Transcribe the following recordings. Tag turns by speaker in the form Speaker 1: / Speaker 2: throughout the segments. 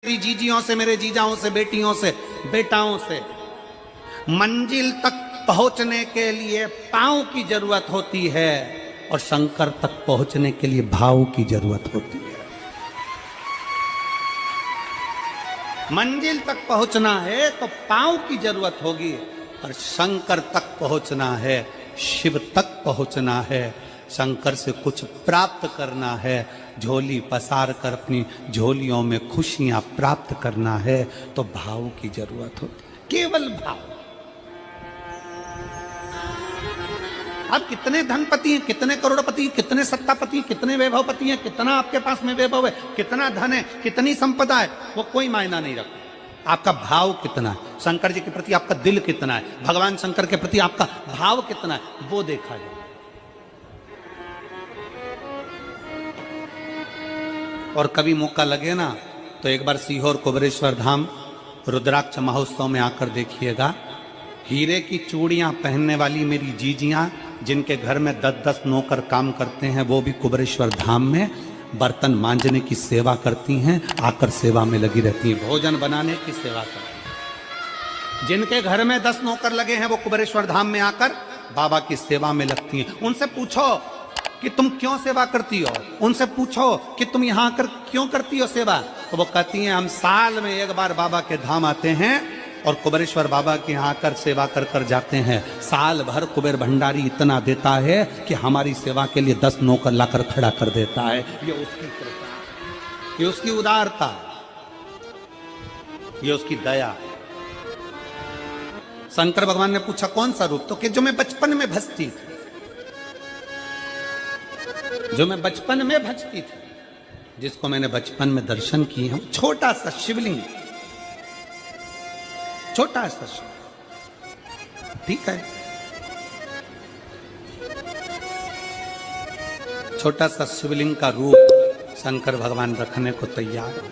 Speaker 1: मेरी जीजियों से, मेरे जीजाओं से, बेटियों से, बेटाओं से। मंजिल तक पहुंचने के लिए पांव की जरूरत होती है और शंकर तक पहुंचने के लिए भाव की जरूरत होती है। मंजिल तक पहुंचना है तो पांव की जरूरत होगी और शंकर तक पहुंचना है, शिव तक पहुंचना है, शंकर से कुछ प्राप्त करना है, झोली पसार कर अपनी झोलियों में खुशियां प्राप्त करना है तो भाव की जरूरत होती है, केवल भाव। अब कितने धनपति हैं, कितने करोड़पति, कितने सत्तापति, कितने वैभवपति हैं, कितना आपके पास में वैभव है, कितना धन है, कितनी संपदा है, वो कोई मायना नहीं रखता। आपका भाव कितना है, शंकर जी के प्रति आपका दिल कितना है, भगवान शंकर के प्रति आपका भाव कितना है, वो देखा जाए। और कभी मौका लगे ना तो एक बार सीहोर कुबेरेश्वर धाम रुद्राक्ष महोत्सव में आकर देखिएगा। हीरे की चूड़ियां पहनने वाली मेरी जीजियां, जिनके घर में 10-10 नौकर काम करते हैं, वो भी कुबेरेश्वर धाम में बर्तन मांजने की सेवा करती हैं, आकर सेवा में लगी रहती हैं, भोजन बनाने की सेवा करती हैं। जिनके घर में 10 नौकर लगे हैं वो कुबेरेश्वर धाम में आकर बाबा की सेवा में लगती हैं। उनसे पूछो कि तुम क्यों सेवा करती हो, उनसे पूछो कि तुम यहाँ आकर क्यों करती हो सेवा, तो वो कहती हैं हम साल में एक बार बाबा के धाम आते हैं और कुबेरेश्वर बाबा के यहाँ आकर सेवा कर कर जाते हैं। साल भर कुबेर भंडारी इतना देता है कि हमारी सेवा के लिए 10 नौकर लाकर खड़ा कर देता है। ये उसकी कृपा, ये उसकी उदारता, ये उसकी दया। शंकर भगवान ने पूछा कौन सा रूप, तो कि जो मैं बचपन में भजती थी, जो मैं बचपन में भजती थी, जिसको मैंने बचपन में दर्शन किए हैं, छोटा सा शिवलिंग, छोटा सा शिवलिंग, ठीक है, छोटा सा शिवलिंग का रूप शंकर भगवान रखने को तैयार हो,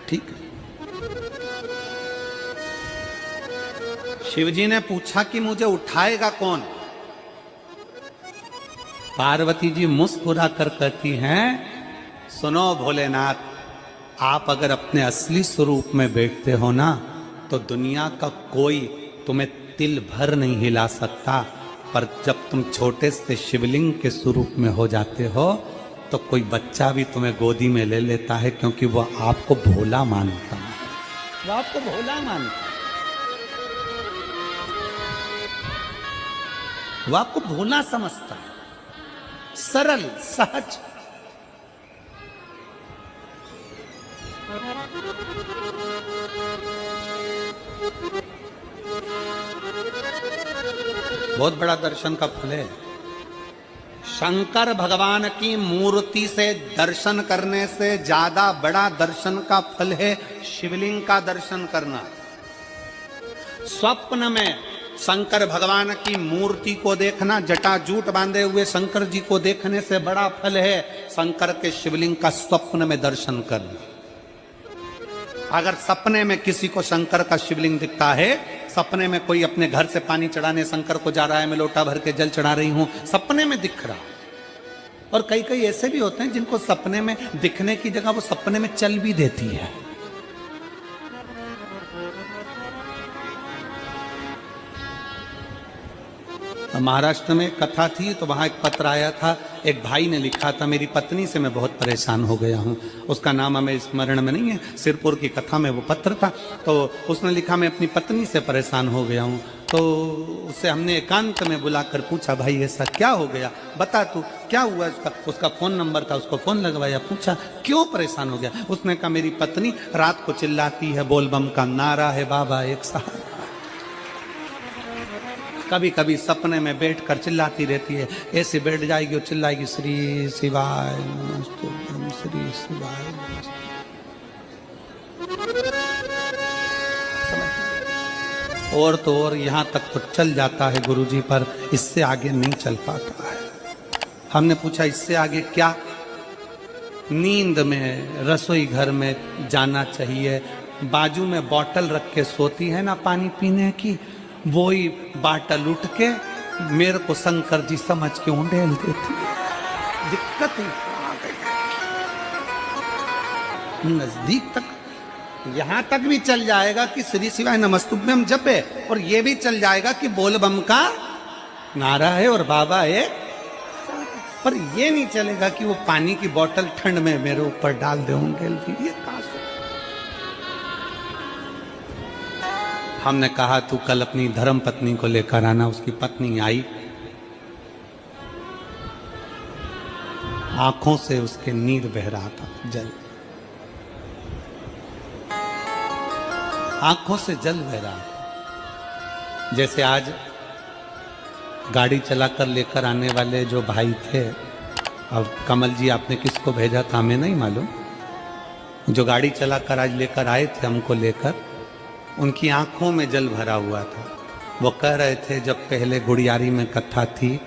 Speaker 1: ठीक है। शिवजी ने पूछा कि मुझे उठाएगा कौन। पार्वती जी मुस्कुरा कर कहती हैं सुनो भोलेनाथ, आप अगर अपने असली स्वरूप में बैठते हो ना तो दुनिया का कोई तुम्हें तिल भर नहीं हिला सकता, पर जब तुम छोटे से शिवलिंग के स्वरूप में हो जाते हो तो कोई बच्चा भी तुम्हें गोदी में ले लेता है, क्योंकि वह आपको भोला मानता है, वह आपको भोला मानता है, वह आपको भोला समझता है, सरल सहज। बहुत बड़ा दर्शन का फल है। शंकर भगवान की मूर्ति से दर्शन करने से ज्यादा बड़ा दर्शन का फल है शिवलिंग का दर्शन करना। स्वप्न में शंकर भगवान की मूर्ति को देखना, जटाजूट बांधे हुए शंकर जी को देखने से बड़ा फल है शंकर के शिवलिंग का स्वप्न में दर्शन करना। अगर सपने में किसी को शंकर का शिवलिंग दिखता है, सपने में कोई अपने घर से पानी चढ़ाने शंकर को जा रहा है, मैं लोटा भर के जल चढ़ा रही हूं, सपने में दिख रहा। और कई कई ऐसे भी होते हैं जिनको सपने में दिखने की जगह वो सपने में चल भी देती है। महाराष्ट्र में कथा थी तो वहां एक पत्र आया था, एक भाई ने लिखा था मेरी पत्नी से मैं बहुत परेशान हो गया हूं, उसका नाम हमें स्मरण में नहीं है, सिरपुर की कथा में वो पत्र था। तो उसने लिखा मैं अपनी पत्नी से परेशान हो गया हूं। तो उससे हमने एकांत में बुलाकर पूछा भाई ऐसा क्या हो गया, बता तू क्या हुआ। उसका फोन नंबर था, उसको फोन लगवाया, पूछा क्यों परेशान हो गया। उसने कहा मेरी पत्नी रात को चिल्लाती है, बोलबम का नारा है बाबा एक सहारा, कभी कभी सपने में बैठकर चिल्लाती रहती है, ऐसे बैठ जाएगी और चिल्लाएगी श्री शिवाय नमस्ते, श्री शिवाय नमस्ते। और तो और यहाँ तक तो चल जाता है गुरुजी, पर इससे आगे नहीं चल पाता है। हमने पूछा इससे आगे क्या। नींद में रसोई घर में जाना चाहिए, बाजू में बोतल रख के सोती है ना पानी पीने की, वो ही बाटल उठ के मेरे को शंकर जी समझ के उंडेल देती है। दिक्कत ही नजदीक तक यहां तक भी चल जाएगा कि श्री शिवाय नमस्तुभ्यम जपे, और ये भी चल जाएगा कि बोल बम का नारा है और बाबा एक, पर ये नहीं चलेगा कि वो पानी की बोतल ठंड में मेरे ऊपर डाल देंगे। ये कहां से? हमने कहा तू कल अपनी धर्म पत्नी को लेकर आना। उसकी पत्नी आई, आंखों से उसके नीर बह रहा था, जल, आंखों से जल बह रहा था। जैसे आज गाड़ी चलाकर लेकर आने वाले जो भाई थे, अब कमल जी आपने किसको भेजा था हमें नहीं मालूम, जो गाड़ी चलाकर आज लेकर आए थे हमको लेकर, उनकी आंखों में जल भरा हुआ था। वो कह रहे थे जब पहले गुड़ियारी में कथा थी,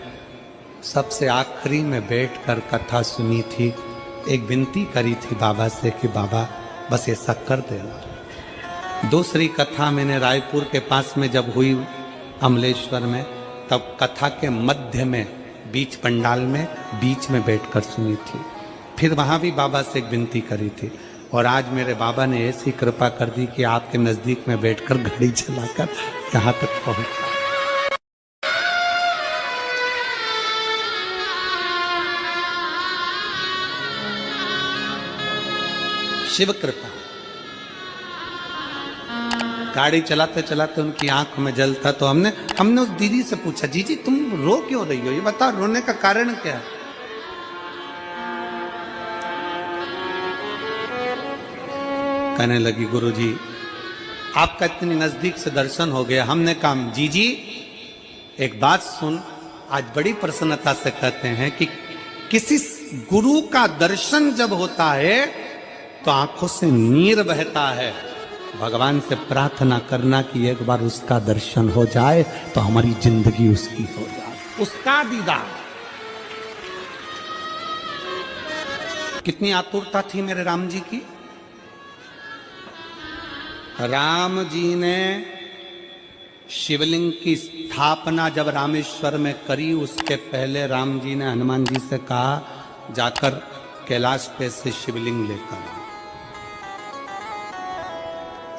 Speaker 1: सबसे आखिरी में बैठकर कथा सुनी थी, एक विनती करी थी बाबा से कि बाबा बस ऐसा कर देना। दूसरी कथा मैंने रायपुर के पास में जब हुई अमलेश्वर में, तब कथा के मध्य में बीच पंडाल में बीच में बैठकर सुनी थी। फिर वहां भी बाबा से एक विनती करी थी, और आज मेरे बाबा ने ऐसी कृपा कर दी कि आपके नजदीक में बैठकर गाड़ी चलाकर यहां तक पहुंचा। शिव कृपा। गाड़ी चलाते चलाते उनकी आंख में जल था, तो हमने उस दीदी से पूछा, जी तुम रो क्यों रही हो, ये बताओ, रोने का कारण क्या है? कहने लगी गुरुजी आपका इतनी नजदीक से दर्शन हो गया। हमने कहा जी एक बात सुन, आज बड़ी प्रसन्नता से कहते हैं कि किसी गुरु का दर्शन जब होता है तो आंखों से नीर बहता है। भगवान से प्रार्थना करना कि एक बार उसका दर्शन हो जाए तो हमारी जिंदगी उसकी हो जाए, उसका दीदार। कितनी आतुरता थी मेरे राम जी की। राम जी ने शिवलिंग की स्थापना जब रामेश्वर में करी, उसके पहले राम जी ने हनुमान जी से कहा जाकर कैलाश पे से शिवलिंग लेकर आओ।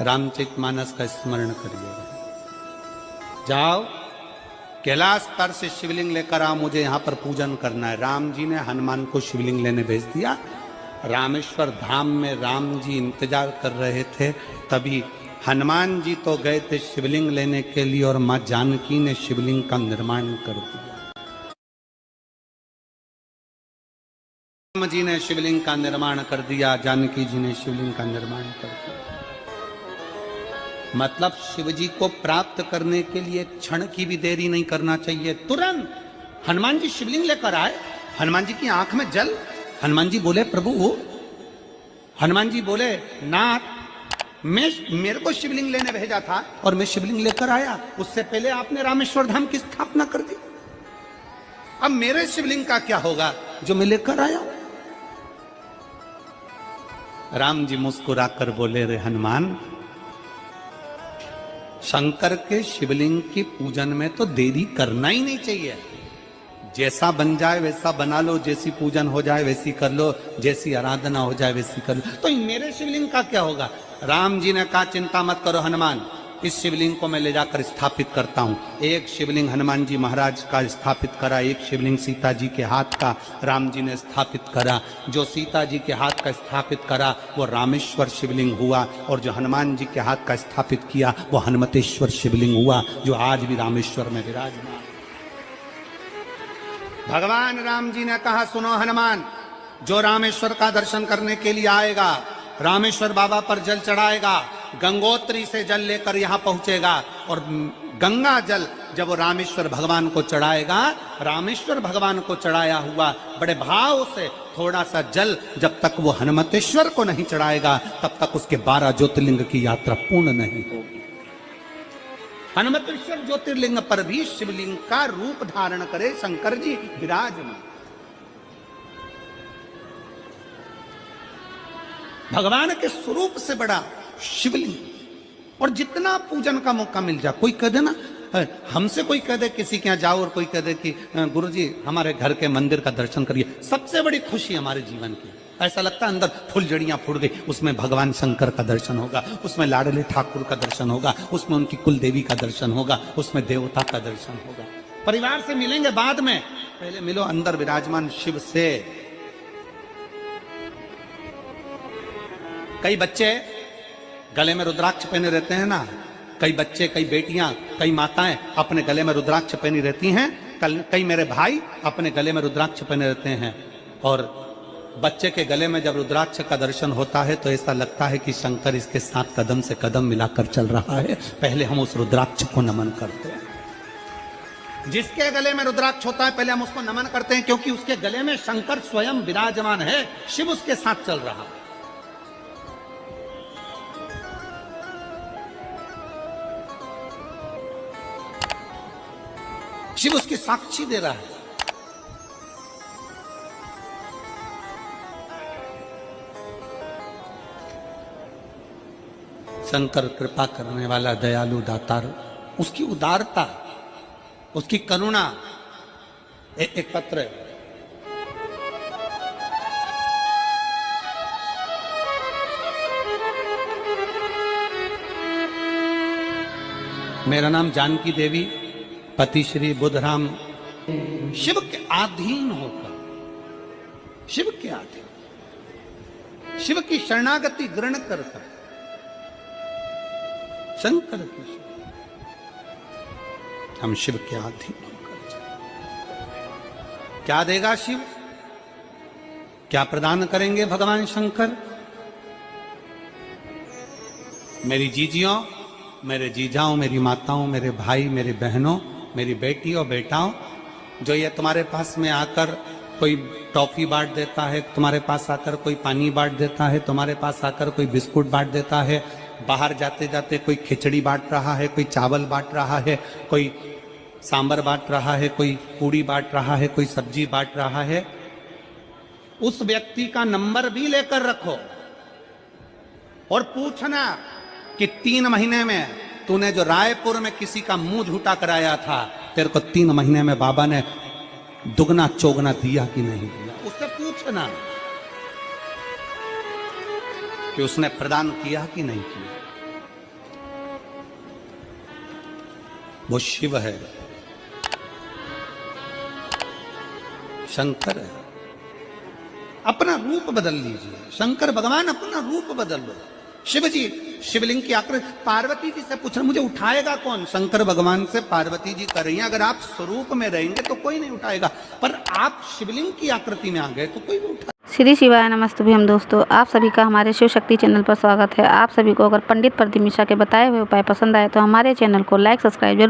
Speaker 1: रामचरितमानस का स्मरण करिएगा, जाओ कैलाश पर से शिवलिंग लेकर आओ, मुझे यहां पर पूजन करना है। राम जी ने हनुमान को शिवलिंग लेने भेज दिया। रामेश्वर धाम में राम जी इंतजार कर रहे थे, तभी हनुमान जी तो गए थे शिवलिंग लेने के लिए, और मां जानकी ने शिवलिंग का निर्माण कर दिया। राम जी ने शिवलिंग का निर्माण कर दिया, जानकी जी ने शिवलिंग का निर्माण कर दिया। मतलब शिव जी को प्राप्त करने के लिए क्षण की भी देरी नहीं करना चाहिए। तुरंत हनुमान जी शिवलिंग लेकर आए, हनुमान जी की आंख में जल। हनुमान जी बोले प्रभु, हनुमान जी बोले नाथ मेरे को शिवलिंग लेने भेजा था और मैं शिवलिंग लेकर आया, उससे पहले आपने रामेश्वर धाम की स्थापना कर दी। अब मेरे शिवलिंग का क्या होगा जो मैं लेकर आया? राम जी मुस्कुराकर बोले, रे हनुमान, शंकर के शिवलिंग की पूजन में तो देरी करना ही नहीं चाहिए। जैसा बन जाए वैसा बना लो, जैसी पूजन हो जाए वैसी कर लो, जैसी आराधना हो जाए वैसी कर लो, तो मेरे शिवलिंग का क्या होगा? राम जी ने कहा चिंता मत करो हनुमान, इस शिवलिंग को मैं ले जाकर स्थापित करता हूं। एक शिवलिंग हनुमान जी महाराज का स्थापित करा, एक शिवलिंग सीता जी के हाथ का राम जी ने स्थापित करा। जो सीता जी के हाथ का स्थापित करा वो रामेश्वर शिवलिंग हुआ, और जो हनुमान जी के हाथ का स्थापित किया वो हनुमतेश्वर शिवलिंग हुआ, जो आज भी रामेश्वर में विराजमान। भगवान राम जी ने कहा, सुनो हनुमान, जो रामेश्वर का दर्शन करने के लिए आएगा, रामेश्वर बाबा पर जल चढ़ाएगा, गंगोत्री से जल लेकर यहां पहुंचेगा, और गंगा जल जब वो रामेश्वर भगवान को चढ़ाएगा, रामेश्वर भगवान को चढ़ाया हुआ बड़े भाव से थोड़ा सा जल जब तक वो हनुमतेश्वर को नहीं चढ़ाएगा, तब तक उसके 12 ज्योतिर्लिंग की यात्रा पूर्ण नहीं होगी। हनुमतेश्वर ज्योतिर्लिंग पर भी शिवलिंग का रूप धारण करे शंकर जी विराजमान। भगवान के स्वरूप से बड़ा शिवलिंग, और जितना पूजन का मौका मिल जाए, कोई कह दे ना, हमसे कोई कह दे किसी के यहाँ जाओ और कोई कह दे कि गुरुजी हमारे घर के मंदिर का दर्शन करिए, सबसे बड़ी खुशी हमारे जीवन की। ऐसा लगता है अंदर फुलझड़ियां फूट गई। उसमें भगवान शंकर का दर्शन होगा, उसमें लाडले ठाकुर का दर्शन होगा, उसमें उनकी कुल देवी का दर्शन होगा, उसमें देवता का दर्शन होगा। परिवार से मिलेंगे बाद में, पहले मिलो अंदर विराजमान शिव से। कई बच्चे गले में रुद्राक्ष पहने रहते हैं ना, कई बच्चे, कई बेटियां, कई माताएं अपने गले में रुद्राक्ष पहनी रहती हैं। कई मेरे भाई अपने गले में रुद्राक्ष पहने रहते हैं। और बच्चे के गले में जब रुद्राक्ष का दर्शन होता है तो ऐसा लगता है कि शंकर इसके साथ कदम से कदम मिलाकर चल रहा है। पहले हम उस रुद्राक्ष को नमन करते हैं। जिसके गले में रुद्राक्ष होता है पहले हम उसको नमन करते हैं, क्योंकि उसके गले में शंकर स्वयं विराजमान है, शिव उसके साथ चल रहा है। शिव उसकी साक्षी दे रहा है। शंकर कृपा करने वाला, दयालु, दातार, उसकी उदारता, उसकी करुणा। एक पत्र है, मेरा नाम जानकी देवी, पति श्री बुधराम, शिव के अधीन होकर, शिव के अधीन, शिव की शरणागति ग्रहण कर शंकर की, हम शिव के अधीन होकर क्या देगा शिव, क्या प्रदान करेंगे भगवान शंकर? मेरी जीजियों, मेरे जीजाओं, मेरी माताओं, मेरे भाई, मेरी बहनों, मेरी बेटी और बेटाओं, जो ये तुम्हारे पास में आकर कोई टॉफी बांट देता है, तुम्हारे पास आकर कोई पानी बांट देता है, तुम्हारे पास आकर कोई बिस्कुट बांट देता है, बाहर जाते जाते कोई खिचड़ी बांट रहा है, कोई चावल बांट रहा है, कोई सांबर बांट रहा है, कोई पूड़ी बांट रहा है, कोई सब्जी बांट रहा है, उस व्यक्ति का नंबर भी लेकर रखो और पूछना कि 3 महीने में तूने जो रायपुर में किसी का मुंह झूठा कराया था, तेरे को 3 महीने में बाबा ने दुगना चौगना दिया कि नहीं दिया। उससे पूछना कि उसने प्रदान किया कि नहीं किया। वो शिव है, शंकर है। अपना रूप बदल लीजिए, शंकर भगवान अपना रूप बदल लो। शिव जी शिवलिंग की आकृति, पार्वती जी से पूछना मुझे उठाएगा कौन? शंकर भगवान से पार्वती जी कर रही हैं। अगर आप स्वरूप में रहेंगे तो कोई नहीं उठाएगा, पर आप शिवलिंग की आकृति में आ गए तो कोई भी उठा।
Speaker 2: श्री शिवाय नमस्तुभ्यं। हम दोस्तों, आप सभी का हमारे शिव शक्ति चैनल पर स्वागत है। आप सभी को अगर पंडित प्रदीप मिश्रा के बताए हुए उपाय पसंद आए तो हमारे चैनल को लाइक, सब्सक्राइब जरूर